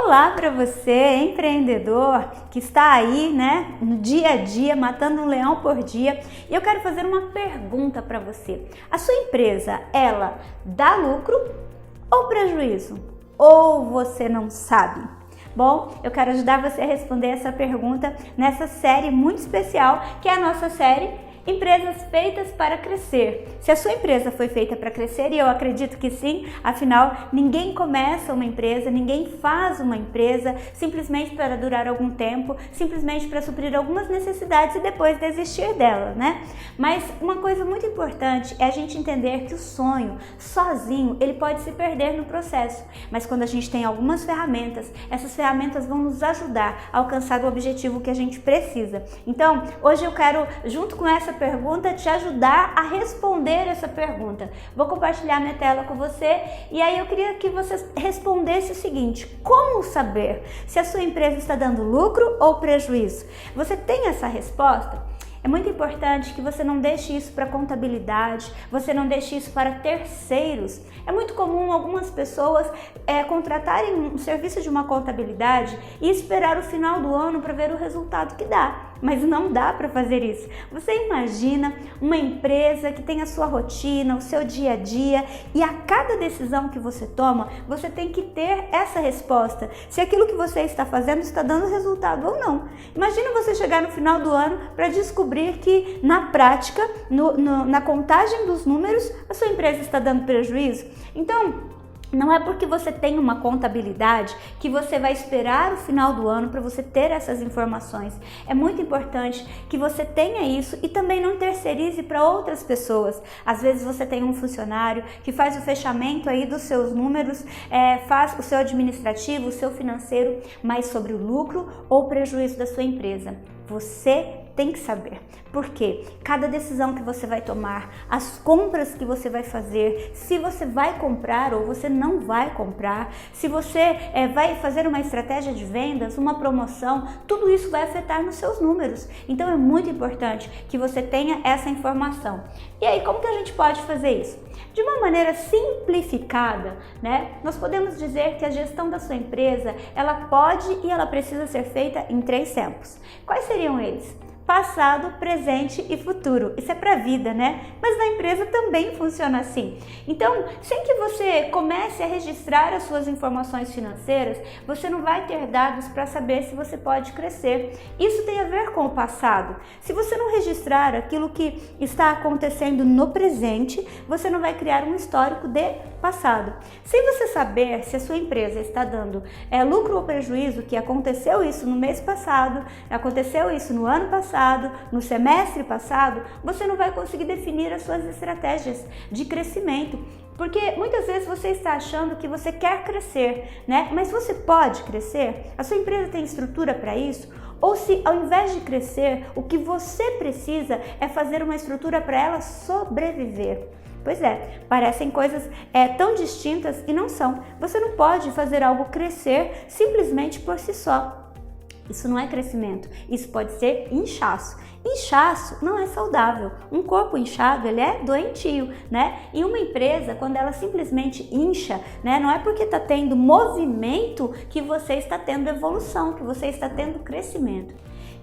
Olá para você, empreendedor, que está aí, no dia a dia, matando um leão por dia. E eu quero fazer uma pergunta para você. A sua empresa, ela dá lucro ou prejuízo? Ou você não sabe? Bom, eu quero ajudar você a responder essa pergunta nessa série muito especial, que é a nossa série Empresas Feitas para Crescer. Se a sua empresa foi feita para crescer, e eu acredito que sim, afinal, ninguém começa uma empresa, ninguém faz uma empresa simplesmente para durar algum tempo, simplesmente para suprir algumas necessidades e depois desistir dela, Mas uma coisa muito importante é a gente entender que o sonho, sozinho, ele pode se perder no processo. Mas quando a gente tem algumas ferramentas, essas ferramentas vão nos ajudar a alcançar o objetivo que a gente precisa. Então, hoje eu quero, junto com essa pergunta, te ajudar a responder essa pergunta. Vou compartilhar minha tela com você e aí eu queria que você respondesse o seguinte: como saber se a sua empresa está dando lucro ou prejuízo? Você tem essa resposta? É muito importante que você não deixe isso para contabilidade, você não deixe isso para terceiros. É muito comum algumas pessoas contratarem um serviço de uma contabilidade e esperar o final do ano para ver o resultado que dá. Mas não dá para fazer isso. Você imagina uma empresa que tem a sua rotina, o seu dia a dia, e a cada decisão que você toma, você tem que ter essa resposta, se aquilo que você está fazendo está dando resultado ou não. Imagina você chegar no final do ano para descobrir que na prática, na contagem dos números, a sua empresa está dando prejuízo. Então, não é porque você tem uma contabilidade que você vai esperar o final do ano para você ter essas informações. É muito importante que você tenha isso e também não terceirize para outras pessoas. Às vezes você tem um funcionário que faz o fechamento aí dos seus números, faz o seu administrativo, o seu financeiro, mas sobre o lucro ou prejuízo da sua empresa, você tem que saber. Porque cada decisão que você vai tomar, as compras que você vai fazer, se você vai comprar ou você não vai comprar, se você vai fazer uma estratégia de vendas, uma promoção, tudo isso vai afetar nos seus números. Então é muito importante que você tenha essa informação. E aí, como que a gente pode fazer isso? De uma maneira simplificada, nós podemos dizer que a gestão da sua empresa, ela pode e ela precisa ser feita em 3 tempos. Quais seriam eles? Passado, presente e futuro. Isso é para a vida, Mas na empresa também funciona assim. Então, sem que você comece a registrar as suas informações financeiras, você não vai ter dados para saber se você pode crescer. Isso tem a ver com o passado. Se você não registrar aquilo que está acontecendo no presente, você não vai criar um histórico de passado. Sem você saber se a sua empresa está dando lucro ou prejuízo, que aconteceu isso no mês passado, aconteceu isso no ano passado, no semestre passado, você não vai conseguir definir as suas estratégias de crescimento. Porque muitas vezes você está achando que você quer crescer, Mas você pode crescer? A sua empresa tem estrutura para isso? Ou se ao invés de crescer, o que você precisa é fazer uma estrutura para ela sobreviver? Pois é, parecem coisas tão distintas e não são. Você não pode fazer algo crescer simplesmente por si só. Isso não é crescimento, isso pode ser inchaço. Inchaço não é saudável. Um corpo inchado, ele é doentio, E uma empresa, quando ela simplesmente incha, não é porque está tendo movimento que você está tendo evolução, que você está tendo crescimento.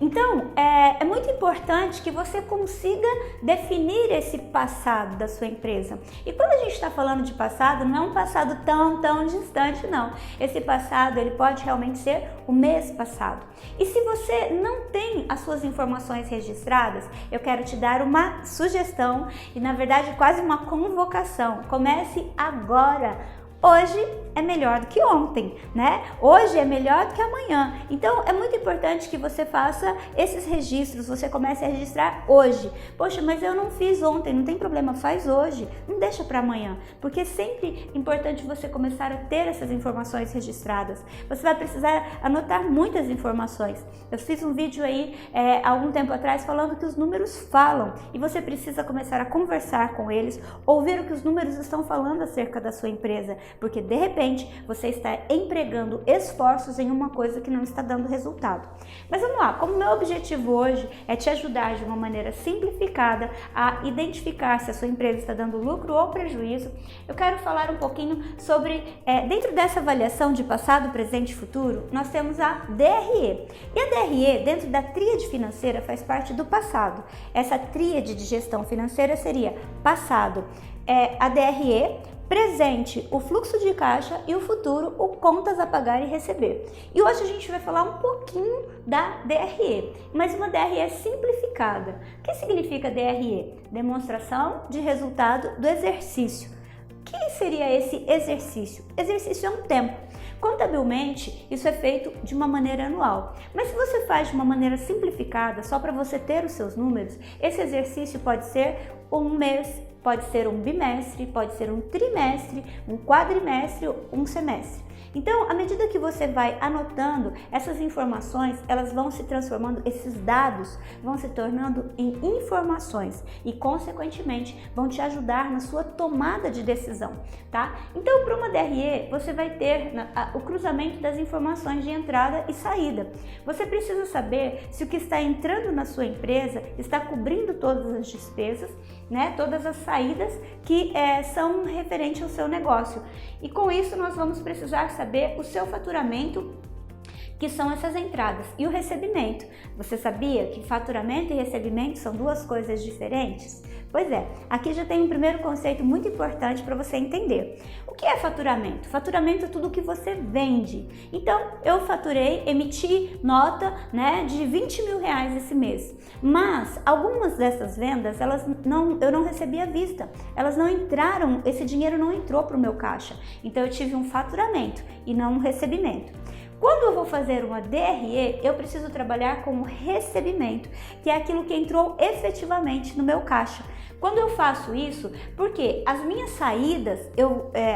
Então, é muito importante que você consiga definir esse passado da sua empresa. E quando a gente está falando de passado, não é um passado tão distante, não. Esse passado, ele pode realmente ser o mês passado. E se você não tem as suas informações registradas, eu quero te dar uma sugestão e, na verdade, quase uma convocação. Comece agora. Hoje é melhor do que ontem, Hoje é melhor do que amanhã. Então, é muito importante que você faça esses registros, você comece a registrar hoje. Poxa, mas eu não fiz ontem, não tem problema, faz hoje, não deixa para amanhã, porque é sempre importante você começar a ter essas informações registradas. Você vai precisar anotar muitas informações. Eu fiz um vídeo aí, há algum tempo atrás, falando que os números falam e você precisa começar a conversar com eles, ouvir o que os números estão falando acerca da sua empresa, porque de repente você está empregando esforços em uma coisa que não está dando resultado. Mas vamos lá, como meu objetivo hoje é te ajudar de uma maneira simplificada a identificar se a sua empresa está dando lucro ou prejuízo, eu quero falar um pouquinho sobre, dentro dessa avaliação de passado, presente e futuro, nós temos a DRE. E a DRE, dentro da tríade financeira, faz parte do passado. Essa tríade de gestão financeira seria passado, a DRE, presente, o fluxo de caixa e o futuro, o contas a pagar e receber. E hoje a gente vai falar um pouquinho da DRE, mas uma DRE simplificada. O que significa DRE? Demonstração de resultado do exercício. O que seria esse exercício? Exercício é um tempo. Contabilmente, isso é feito de uma maneira anual. Mas se você faz de uma maneira simplificada, só para você ter os seus números, esse exercício pode ser um mês, pode ser um bimestre, pode ser um trimestre, um quadrimestre, um semestre. Então, à medida que você vai anotando essas informações, elas vão se transformando, esses dados vão se tornando em informações e, consequentemente, vão te ajudar na sua tomada de decisão, tá? Então, para uma DRE, você vai ter o cruzamento das informações de entrada e saída. Você precisa saber se o que está entrando na sua empresa está cobrindo todas as despesas, né? Todas as saídas que são referentes ao seu negócio. E com isso, nós vamos precisar saber o seu faturamento, que são essas entradas, e o recebimento. Você sabia que faturamento e recebimento são duas coisas diferentes? Pois é, aqui já tem um primeiro conceito muito importante para você entender. O que é faturamento? Faturamento é tudo que você vende. Então, eu faturei, emiti nota, né, de 20 mil reais esse mês. Mas algumas dessas vendas, eu não recebi à vista. Elas não entraram, esse dinheiro não entrou para o meu caixa. Então, eu tive um faturamento e não um recebimento. Quando eu vou fazer uma DRE, eu preciso trabalhar com o recebimento, que é aquilo que entrou efetivamente no meu caixa. Quando eu faço isso, porque as minhas saídas,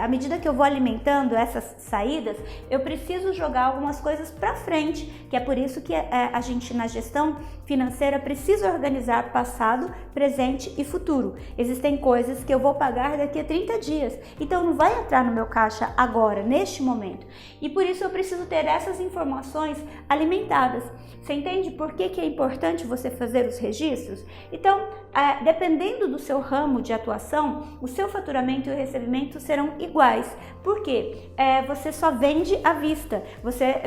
à medida que eu vou alimentando essas saídas, eu preciso jogar algumas coisas para frente, que é por isso que a gente na gestão financeira precisa organizar passado, presente e futuro. Existem coisas que eu vou pagar daqui a 30 dias, então não vai entrar no meu caixa agora, neste momento. E por isso eu preciso ter essas informações alimentadas. Você entende por que é importante você fazer os registros? Então, dependendo do seu ramo de atuação, o seu faturamento e o recebimento serão iguais. Por quê? Você só vende à vista.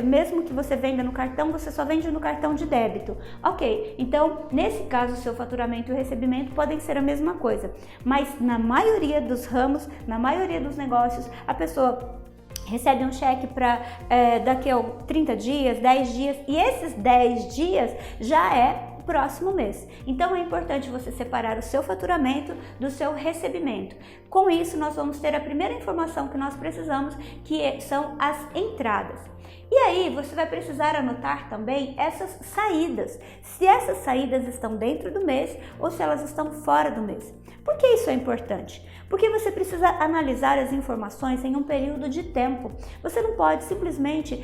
Mesmo que você venda no cartão, você só vende no cartão de débito. Ok, então, nesse caso, o seu faturamento e o recebimento podem ser a mesma coisa. Mas na maioria dos ramos, na maioria dos negócios, a pessoa recebe um cheque para daqui a 30 dias, 10 dias, e esses 10 dias já é o próximo mês. Então é importante você separar o seu faturamento do seu recebimento. Com isso, nós vamos ter a primeira informação que nós precisamos, que são as entradas. E aí você vai precisar anotar também essas saídas, se essas saídas estão dentro do mês ou se elas estão fora do mês. Por que isso é importante? Porque você precisa analisar as informações em um período de tempo. Você não pode simplesmente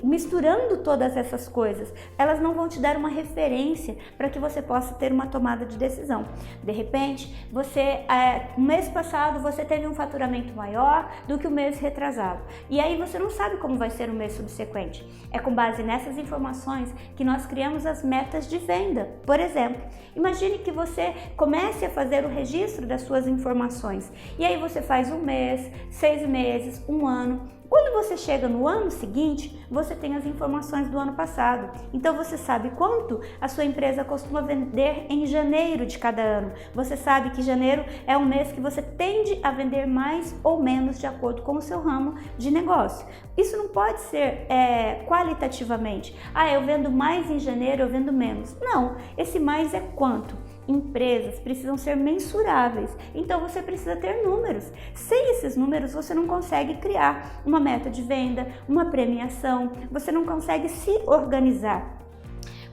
misturando todas essas coisas. Elas não vão te dar uma referência para que você possa ter uma tomada de decisão. De repente, no mês passado você teve um faturamento maior do que o mês retrasado. E aí você não sabe como vai ser o mês subsequente. É com base nessas informações que nós criamos as metas de venda. Por exemplo, imagine que você comece a fazer o registro das suas informações. E aí você faz um mês, 6 meses, um ano. Quando você chega no ano seguinte, você tem as informações do ano passado. Então você sabe quanto a sua empresa costuma vender em janeiro de cada ano. Você sabe que janeiro é um mês que você tende a vender mais ou menos de acordo com o seu ramo de negócio. Isso não pode ser qualitativamente. Eu vendo mais em janeiro, eu vendo menos. Não, esse mais é quanto? Empresas precisam ser mensuráveis, então você precisa ter números. Sem esses números você não consegue criar uma meta de venda, uma premiação, você não consegue se organizar.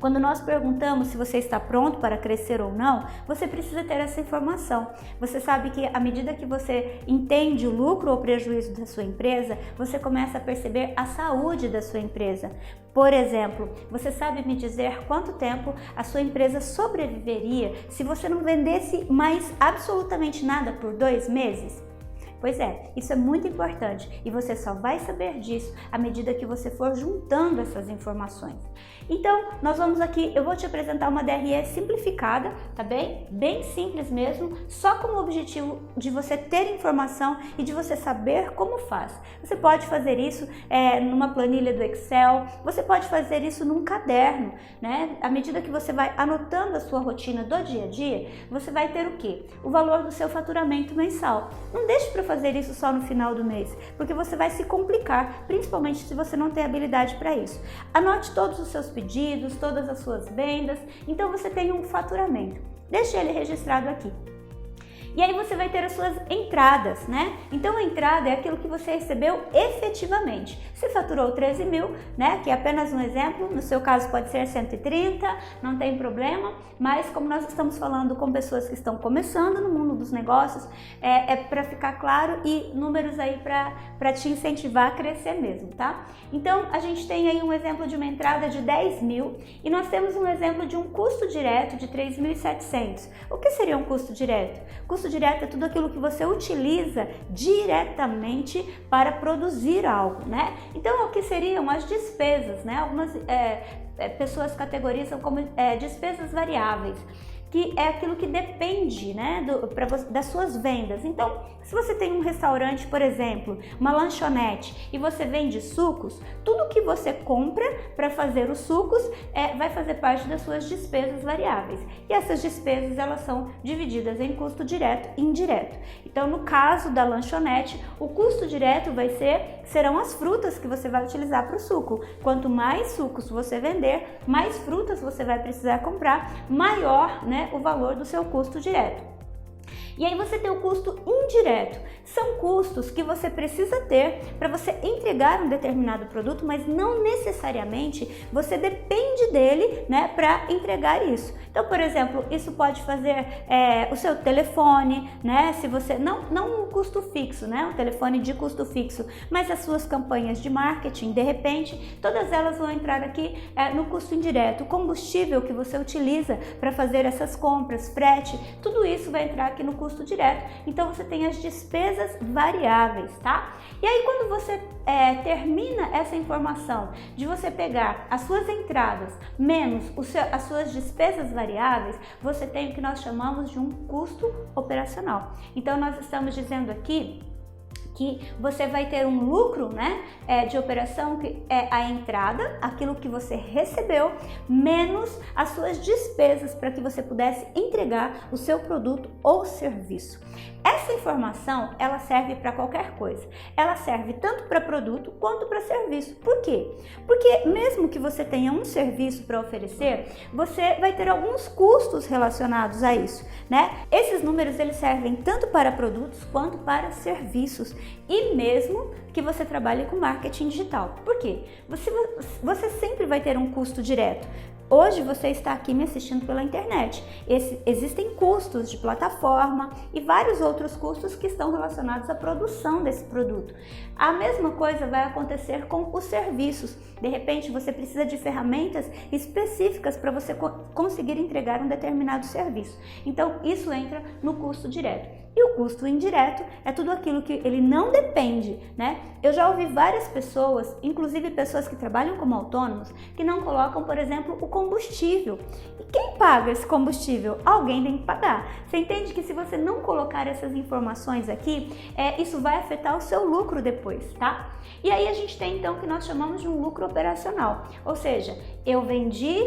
Quando nós perguntamos se você está pronto para crescer ou não, você precisa ter essa informação. Você sabe que à medida que você entende o lucro ou prejuízo da sua empresa, você começa a perceber a saúde da sua empresa. Por exemplo, você sabe me dizer quanto tempo a sua empresa sobreviveria se você não vendesse mais absolutamente nada por 2 meses? Pois é, isso é muito importante e você só vai saber disso à medida que você for juntando essas informações. Então, nós vamos aqui, eu vou te apresentar uma DRE simplificada, tá bem? Bem simples mesmo, só com o objetivo de você ter informação e de você saber como faz. Você pode fazer isso numa planilha do Excel, você pode fazer isso num caderno, né? À medida que você vai anotando a sua rotina do dia a dia, você vai ter o quê? O valor do seu faturamento mensal. Não deixe para fazer isso só no final do mês, porque você vai se complicar, principalmente se você não tem habilidade para isso. Anote todos os seus pedidos, todas as suas vendas, então você tem um faturamento. Deixe ele registrado aqui. E aí você vai ter as suas entradas, né? Então a entrada é aquilo que você recebeu efetivamente. Você faturou 13 mil, né? Que é apenas um exemplo, no seu caso pode ser 130, não tem problema, mas como nós estamos falando com pessoas que estão começando no mundo dos negócios, é para ficar claro e números aí para te incentivar a crescer mesmo, tá? Então a gente tem aí um exemplo de uma entrada de 10 mil e nós temos um exemplo de um custo direto de 3.700. O que seria um custo direto? Custo direto é tudo aquilo que você utiliza diretamente para produzir algo, né? Então, o que seriam as despesas, né? Algumas pessoas categorizam como despesas variáveis, que é aquilo que depende, né, das suas vendas. Então, se você tem um restaurante, por exemplo, uma lanchonete e você vende sucos, tudo que você compra para fazer os sucos vai fazer parte das suas despesas variáveis. E essas despesas, elas são divididas em custo direto e indireto. Então, no caso da lanchonete, o custo direto serão as frutas que você vai utilizar para o suco. Quanto mais sucos você vender, mais frutas você vai precisar comprar, maior, né, o valor do seu custo direto. E aí você tem o custo indireto. São custos que você precisa ter para você entregar um determinado produto, mas não necessariamente você depende dele, né, para entregar isso. Então, por exemplo, isso pode fazer o seu telefone, né, se você não um custo fixo, né, um telefone de custo fixo, mas as suas campanhas de marketing, de repente, todas elas vão entrar aqui no custo indireto. O combustível que você utiliza para fazer essas compras, frete, tudo isso vai entrar aqui no custo direto. Então você tem as despesas variáveis, tá? E aí quando você termina essa informação de você pegar as suas entradas menos as suas despesas variáveis, você tem o que nós chamamos de um custo operacional. Então nós estamos dizendo aqui que você vai ter um lucro, né, de operação, que é a entrada, aquilo que você recebeu, menos as suas despesas para que você pudesse entregar o seu produto ou serviço. Essa informação, ela serve para qualquer coisa. Ela serve tanto para produto quanto para serviço. Por quê? Porque mesmo que você tenha um serviço para oferecer, você vai ter alguns custos relacionados a isso, né? Esses números, eles servem tanto para produtos quanto para serviços. E mesmo que você trabalhe com marketing digital. Por quê? Você sempre vai ter um custo direto. Hoje você está aqui me assistindo pela internet. Existem custos de plataforma e vários outros custos que estão relacionados à produção desse produto. A mesma coisa vai acontecer com os serviços. De repente você precisa de ferramentas específicas para você conseguir entregar um determinado serviço. Então isso entra no custo direto. E o custo indireto é tudo aquilo que ele não depende, né? Eu já ouvi várias pessoas, inclusive pessoas que trabalham como autônomos, que não colocam, por exemplo, o combustível. E quem paga esse combustível? Alguém tem que pagar. Você entende que se você não colocar essas informações aqui, isso vai afetar o seu lucro depois, tá? E aí a gente tem então o que nós chamamos de um lucro operacional, ou seja, eu vendi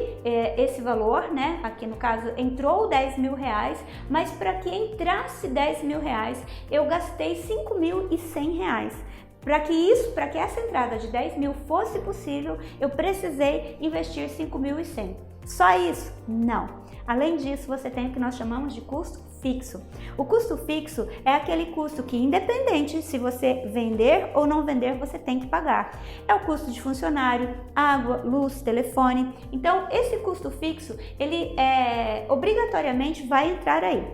esse valor, né? Aqui no caso entrou 10 mil reais, mas para que entrasse 10 mil reais, eu gastei 5.100 reais. Para que essa entrada de 10 mil fosse possível, eu precisei investir 5.100. Só isso? Não. Além disso, você tem o que nós chamamos de custo fixo. O custo fixo é aquele custo que, independente se você vender ou não vender, você tem que pagar. É o custo de funcionário, água, luz, telefone. Então, esse custo fixo, ele obrigatoriamente vai entrar aí.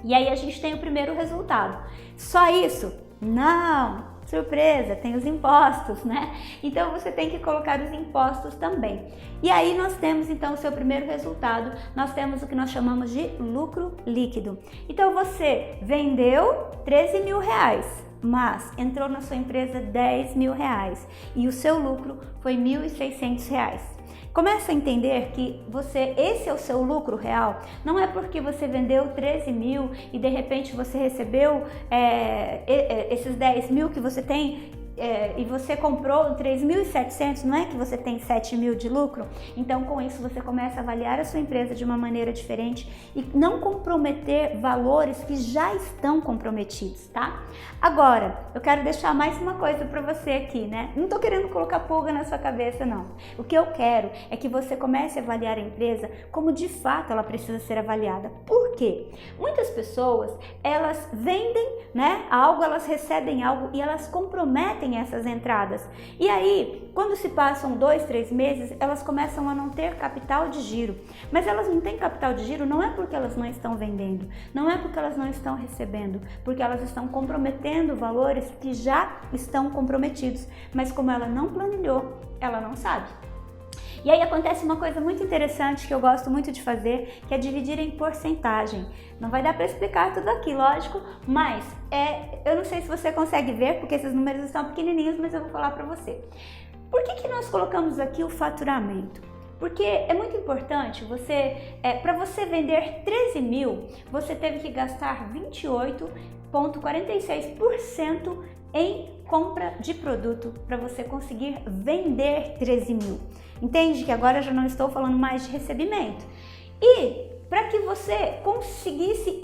E aí a gente tem o primeiro resultado. Só isso? Não! Surpresa, tem os impostos, né? Então você tem que colocar os impostos também. E aí nós temos então o seu primeiro resultado, nós temos o que nós chamamos de lucro líquido. Então você vendeu 13 mil reais, mas entrou na sua empresa R$10.000 e o seu lucro foi R$1.600. Começa a entender que esse é o seu lucro real. Não é porque você vendeu 13 mil e de repente você recebeu esses 10 mil que você tem e você comprou 3.700, não é que você tem 7 mil de lucro? Então, com isso, você começa a avaliar a sua empresa de uma maneira diferente e não comprometer valores que já estão comprometidos, tá? Agora, eu quero deixar mais uma coisa para você aqui, né? Não tô querendo colocar pulga na sua cabeça, não. O que eu quero é que você comece a avaliar a empresa como de fato ela precisa ser avaliada. Por quê? Muitas pessoas, elas vendem, né, algo, elas recebem algo e elas comprometem essas entradas. E aí, quando se passam 2, 3 meses, elas começam a não ter capital de giro. Mas elas não têm capital de giro não é porque elas não estão vendendo, não é porque elas não estão recebendo, porque elas estão comprometendo valores que já estão comprometidos. Mas como ela não planilhou, ela não sabe. E aí acontece uma coisa muito interessante que eu gosto muito de fazer, que é dividir em porcentagem. Não vai dar para explicar tudo aqui, lógico, mas eu não sei se você consegue ver, porque esses números estão pequenininhos, mas eu vou falar para você. Por que nós colocamos aqui o faturamento? Porque é muito importante, para você vender 13 mil, você teve que gastar 28,46% em compra de produto para você conseguir vender 13 mil. Entende que agora eu já não estou falando mais de recebimento. E para que você conseguisse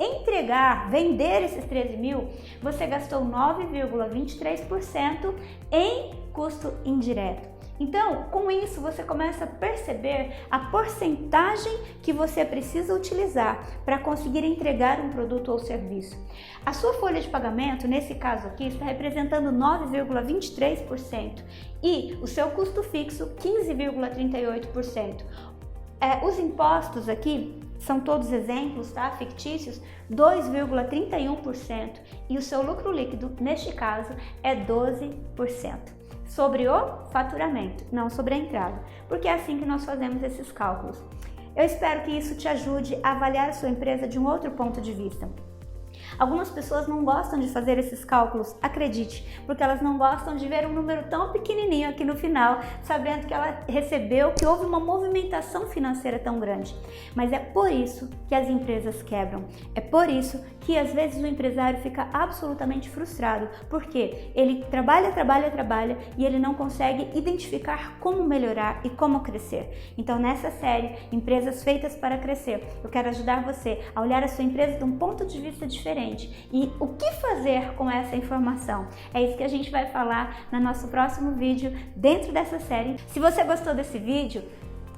vender esses 13 mil, você gastou 9,23% em custo indireto. Então, com isso, você começa a perceber a porcentagem que você precisa utilizar para conseguir entregar um produto ou serviço. A sua folha de pagamento, nesse caso aqui, está representando 9,23% e o seu custo fixo, 15,38%. Os impostos aqui são todos exemplos, tá? Fictícios, 2,31% e o seu lucro líquido, neste caso, é 12%. Sobre o faturamento, não sobre a entrada, porque é assim que nós fazemos esses cálculos. Eu espero que isso te ajude a avaliar a sua empresa de um outro ponto de vista. Algumas pessoas não gostam de fazer esses cálculos, acredite, porque elas não gostam de ver um número tão pequenininho aqui no final, sabendo que ela recebeu, que houve uma movimentação financeira tão grande. Mas é por isso que as empresas quebram, é por isso que às vezes o empresário fica absolutamente frustrado, porque ele trabalha e ele não consegue identificar como melhorar e como crescer. Então, nessa série, Empresas Feitas para Crescer, eu quero ajudar você a olhar a sua empresa de um ponto de vista diferente. E o que fazer com essa informação? É isso que a gente vai falar no nosso próximo vídeo dentro dessa série. Se você gostou desse vídeo,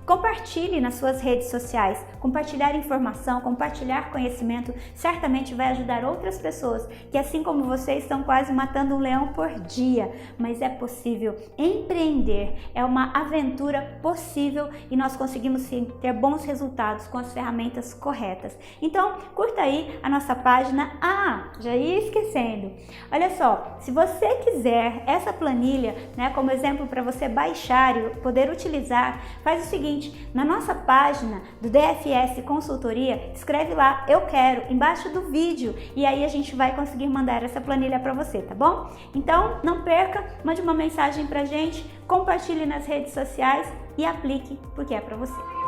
compartilhe nas suas redes sociais. Compartilhar informação, compartilhar conhecimento certamente vai ajudar outras pessoas que, assim como você, estão quase matando um leão por dia. Mas é possível empreender, é uma aventura possível e nós conseguimos sim ter bons resultados com as ferramentas corretas. Então, curta aí a nossa página. Já ia esquecendo. Olha só, se você quiser essa planilha, né, como exemplo para você baixar e poder utilizar, faz o seguinte: na nossa página do DFS Consultoria, escreve lá "eu quero" embaixo do vídeo e aí a gente vai conseguir mandar essa planilha para você, tá bom? Então não perca, mande uma mensagem pra gente, compartilhe nas redes sociais e aplique porque é para você.